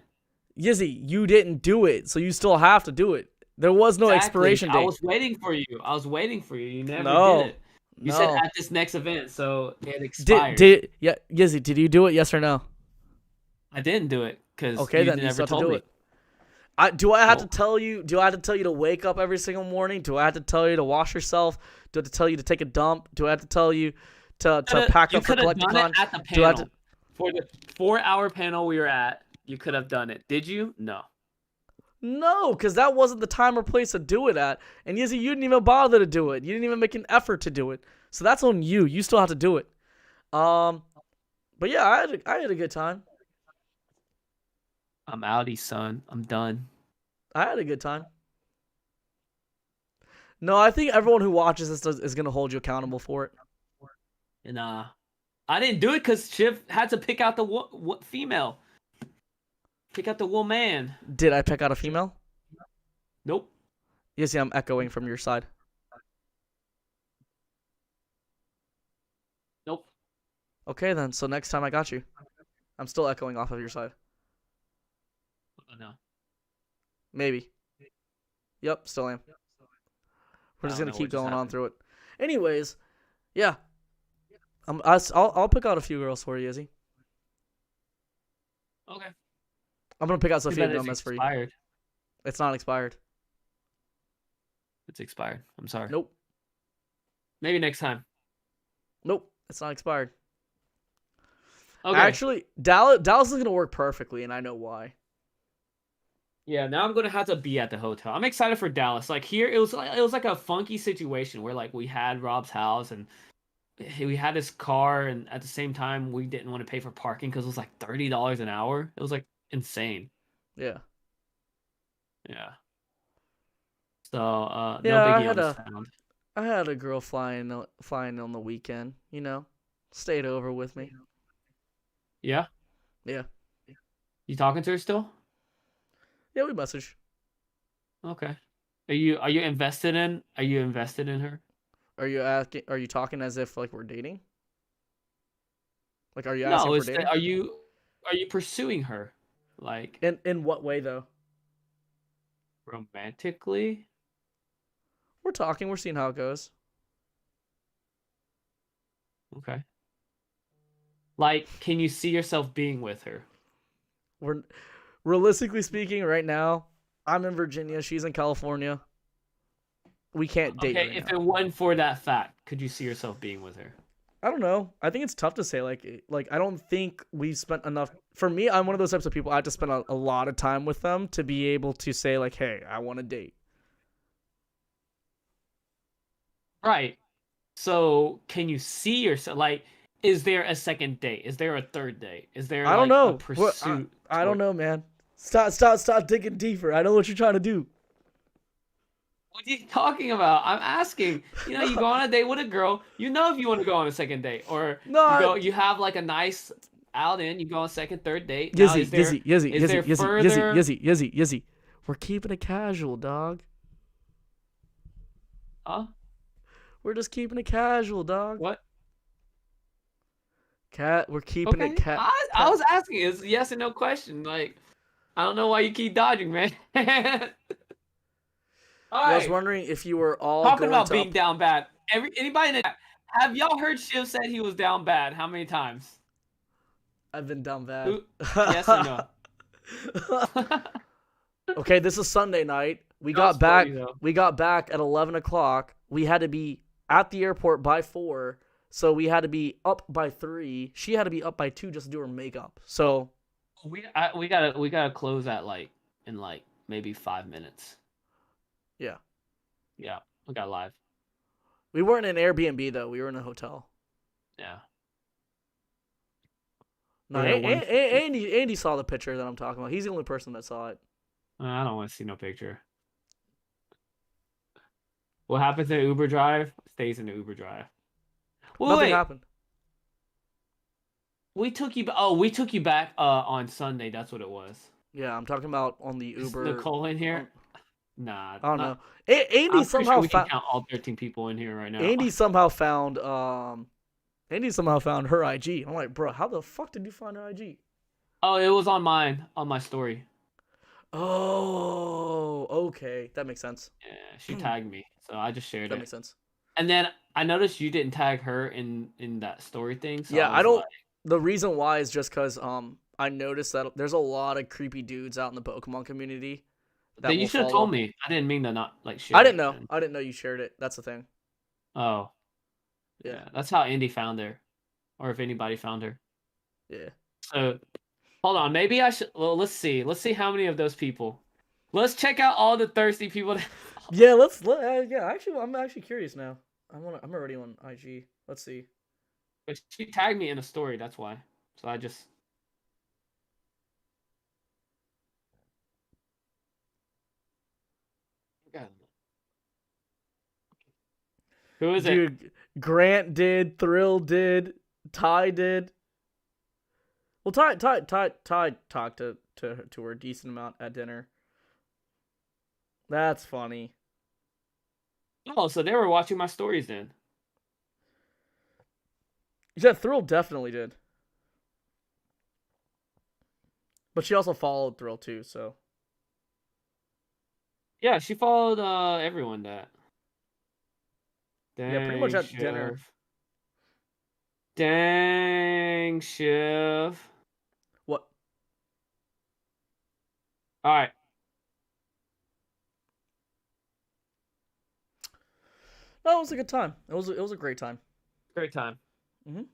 Yizzy, you didn't do it, so you still have to do it. There was no expiration date. I was waiting for you. You never did it. You said at this next event, so it expired. Yizzy, did you do it? Yes or no? I didn't do it because then you never told me. Do I have to tell you? Do I have to tell you to wake up every single morning? Do I have to tell you to wash yourself? Do I have to tell you to take a dump? Do I have to tell you to pack up for Collecticon? At the panel. For the 4-hour panel we were at, you could have done it. Did you? No. No, because that wasn't the time or place to do it at. And Yizzy, you didn't even bother to do it. You didn't even make an effort to do it. So that's on you. You still have to do it. But yeah, I had a good time. I'm outie, son. I'm done. I had a good time. No, I think everyone who watches this is going to hold you accountable for it. And I didn't do it because Shiv had to pick out the female. Pick out the woman. Did I pick out a female? Nope. Yes, yeah, I'm echoing from your side. Nope. Okay, then. So next time I got you. I'm still echoing off of your side. No. Maybe. Yep, still am. We're just gonna keep going on through it. Anyways, yeah. I'll pick out a few girls for you, Izzy. Okay. I'm gonna pick out Sophia Gomez for you. It's not expired. It's expired. I'm sorry. Nope. Maybe next time. Nope. It's not expired. Okay. Actually, Dallas is gonna work perfectly, and I know why. Yeah, now I'm gonna have to be at the hotel. I'm excited for Dallas. Here, it was like a funky situation where we had Rob's house and we had his car, and at the same time we didn't want to pay for parking because it was $30 an hour. It was insane. Yeah. Yeah. So no yeah, biggie I had a girl flying on the weekend. Stayed over with me. Yeah. Yeah. You talking to her still? Yeah, we message. Okay. Are you invested in her? Are you talking as if we're dating? Are you asking for dating? Are you pursuing her? In what way though? Romantically? We're talking, we're seeing how it goes. Okay. Can you see yourself being with her? Realistically speaking, right now, I'm in Virginia. She's in California. We can't date. Okay, if it wasn't for that fact, could you see yourself being with her? I don't know. I think it's tough to say. I don't think we've spent enough. For me, I'm one of those types of people. I have to spend a lot of time with them to be able to say hey, I want to date. Right. So, can you see yourself? Is there a second date? Is there a third date? Is there I don't know. a pursuit? I don't know, man. Stop digging deeper. I know what you're trying to do. What are you talking about? I'm asking. You know, you go on a date with a girl. You know if you want to go on a second date, or No, you have like a nice outing. You go on second, third date. Yizzy. We're keeping it casual, dog. Huh? We're just keeping it casual, dog. What? We're keeping it cat. I was asking. It's yes and no question. Like, I don't know why you keep dodging, man. I was wondering if you were all talking about being down bad. Anybody in the have y'all heard Shiv said he was down bad? How many times? I've been down bad. Yes or no? Okay, this is Sunday night. We got back at 11 o'clock. We had to be at the airport by 4, so we had to be up by 3. She had to be up by 2 just to do her makeup. So we gotta close at in maybe 5 minutes. Yeah, we got live. We weren't in Airbnb though. We were in a hotel. Yeah. No, Andy saw the picture that I'm talking about. He's the only person that saw it. I don't want to see no picture. What happens in an Uber drive stays in the Uber drive. Nothing happened. We took you back on Sunday. That's what it was. Yeah, I'm talking about on the Uber. Is Nicole in here? Nah. I don't know. Andy somehow we can count all 13 people in here right now. Andy somehow found her IG. I'm like, bro, how the fuck did you find her IG? Oh, it was on my story. Oh, okay. That makes sense. Yeah, she tagged me, so I just shared it. That makes sense. And then I noticed you didn't tag her in that story thing. So yeah, I don't. The reason why is just because I noticed that there's a lot of creepy dudes out in the Pokemon community. That you should have told me. I didn't mean to not share. I didn't know. I didn't know you shared it. That's the thing. Oh. Yeah, that's how Andy found her, or if anybody found her. Yeah. So, hold on. Maybe I should. Well, let's see. Let's see how many of those people. Let's check out all the thirsty people. Yeah. Yeah. Actually, I'm actually curious now. I'm already on IG. Let's see. But she tagged me in a story. That's why. So I just. Who is it? Grant did, Thrill did, Ty did. Well, Ty talked to her a decent amount at dinner. That's funny. Oh, so they were watching my stories then. Yeah, Thrill definitely did. But she also followed Thrill too, so. Yeah, she followed everyone that. Dang, yeah, pretty much at dinner. Dang, Shiv. What? All right. No, it was a good time. It was a great time. Great time. Mhm.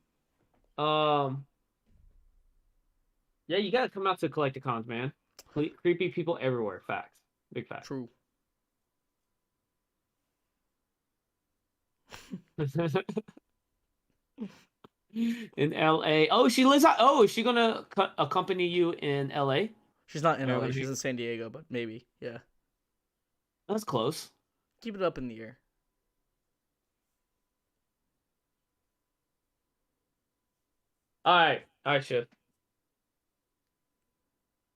Yeah, you gotta come out to Collecticons, man. Creepy people everywhere. Facts. Big facts. True. In LA. Oh, she lives out. Oh, is she gonna accompany you in LA? She's not in LA. She's in San Diego, but maybe. Yeah. That's close. Keep it up in the air. All right, Shiv.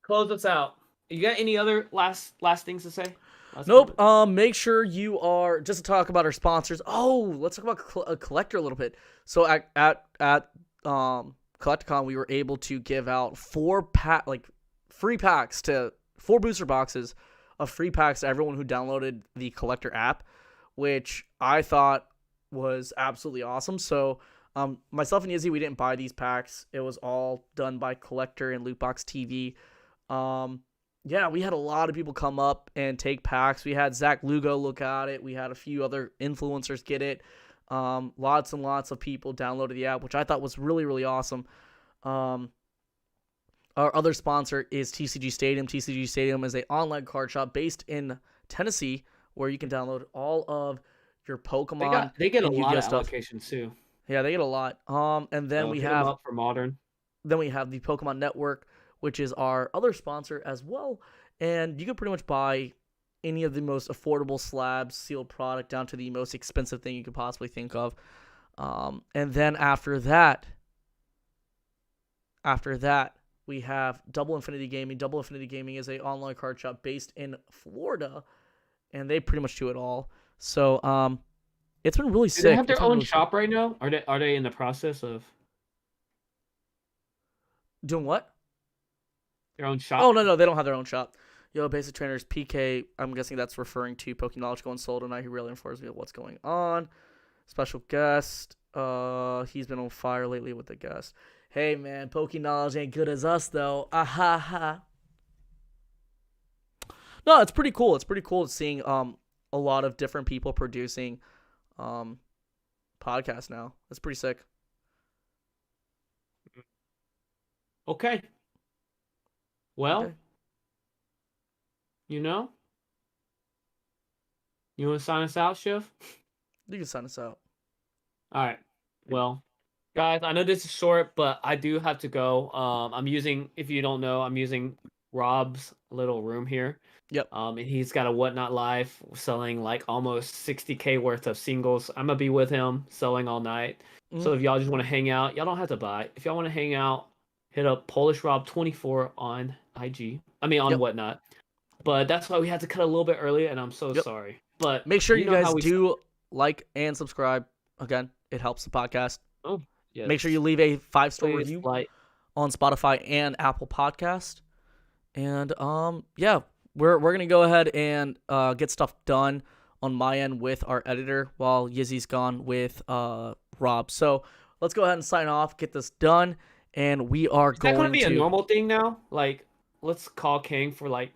Close us out. You got any other last things to say? Nope. Make sure you are just to talk about our sponsors. Oh, let's talk about a collector a little bit. So at Collecticon, we were able to give out 4 free packs to 4 booster boxes of free packs to everyone who downloaded the collector app, which I thought was absolutely awesome. So myself and Yizzy, we didn't buy these packs. It was all done by Collector and Lootbox TV. Yeah, we had a lot of people come up and take packs. We had Zach Lugo look at it. We had a few other influencers get it. Lots and lots of people downloaded the app, which I thought was really, really awesome. Our other sponsor is TCG Stadium. TCG Stadium is an online card shop based in Tennessee where you can download all of your Pokemon. They get a lot of allocations too. Yeah, they get a lot. And then we have up for Modern. Then we have the Pokemon Network, which is our other sponsor as well. And you can pretty much buy any of the most affordable slabs, sealed product, down to the most expensive thing you could possibly think of. And then after that, we have Double Infinity Gaming. Double Infinity Gaming is an online card shop based in Florida, and they pretty much do it all. So it's been really sick. Do they have their own shop right now? Are they in the process of doing what? Their own shop? Oh, no, they don't have their own shop. Yo, Basic Trainers, PK, I'm guessing that's referring to Pokeknowledge going solo tonight. He really informs me of what's going on. Special guest. He's been on fire lately with the guest. Hey, man, Pokeknowledge ain't good as us, though. Ha. No, it's pretty cool. It's pretty cool seeing a lot of different people producing podcasts now. It's pretty sick. Okay. Well, you want to sign us out, Shiv? You can sign us out. All right. Well, guys, I know this is short, but I do have to go. If you don't know, I'm using Rob's little room here. Yep. And he's got a Whatnot Live selling like almost 60K worth of singles. I'm gonna be with him selling all night. So if y'all just want to hang out, y'all don't have to buy. If y'all want to hang out, hit up Polish Rob 24 on IG. On Whatnot. But that's why we had to cut a little bit earlier, and I'm so sorry. But make sure you guys do like and subscribe. Again, it helps the podcast. Oh, yes. Make sure you leave a 5-star review on Spotify and Apple Podcast. And we're gonna go ahead and get stuff done on my end with our editor while Yizzy's gone with Rob. So let's go ahead and sign off, get this done, and we are going to... Is that going to be a normal thing now? Like, let's call King for like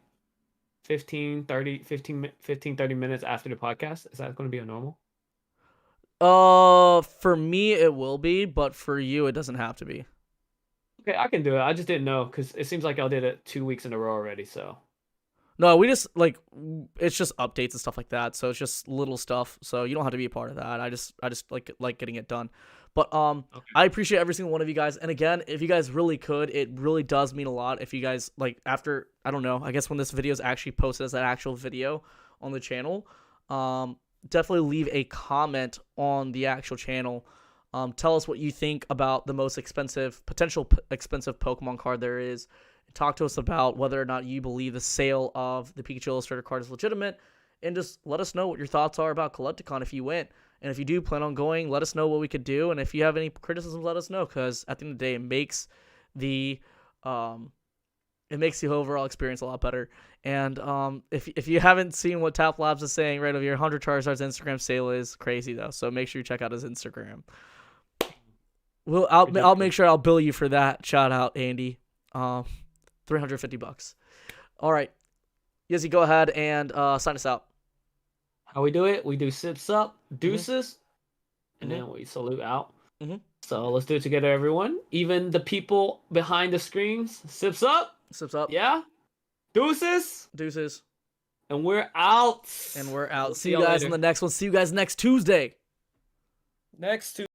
15, 30 minutes after the podcast. Is that going to be a normal? For me it will be, but for you it doesn't have to be. Okay, I can do it. I just didn't know because it seems like I did it 2 weeks in a row already. So no, we just it's just updates and stuff like that. So it's just little stuff. So you don't have to be a part of that. I just like getting it done. But okay. I appreciate every single one of you guys. And again, if you guys really could, it really does mean a lot if you guys after, I don't know, I guess when this video is actually posted as an actual video on the channel, definitely leave a comment on the actual channel. Tell us what you think about the most potential expensive Pokemon card there is. Talk to us about whether or not you believe the sale of the Pikachu Illustrator card is legitimate, and just let us know what your thoughts are about Collecticon if you went. And if you do plan on going, let us know what we could do. And if you have any criticisms, let us know, because at the end of the day, it makes the overall experience a lot better. And if you haven't seen what Tap Labs is saying right over here, 100 Charizard's Instagram sale is crazy though. So make sure you check out his Instagram. I'll make sure I'll bill you for that. Shout out, Andy. $350. All right, Yizzy, go ahead and sign us out. How we do it? We do sips up, deuces, and then we salute out. So let's do it together, everyone. Even the people behind the screens. Sips up. Sips up. Yeah. Deuces. Deuces. And we're out. See you guys in the next one. See you guys next Tuesday. Next Tuesday.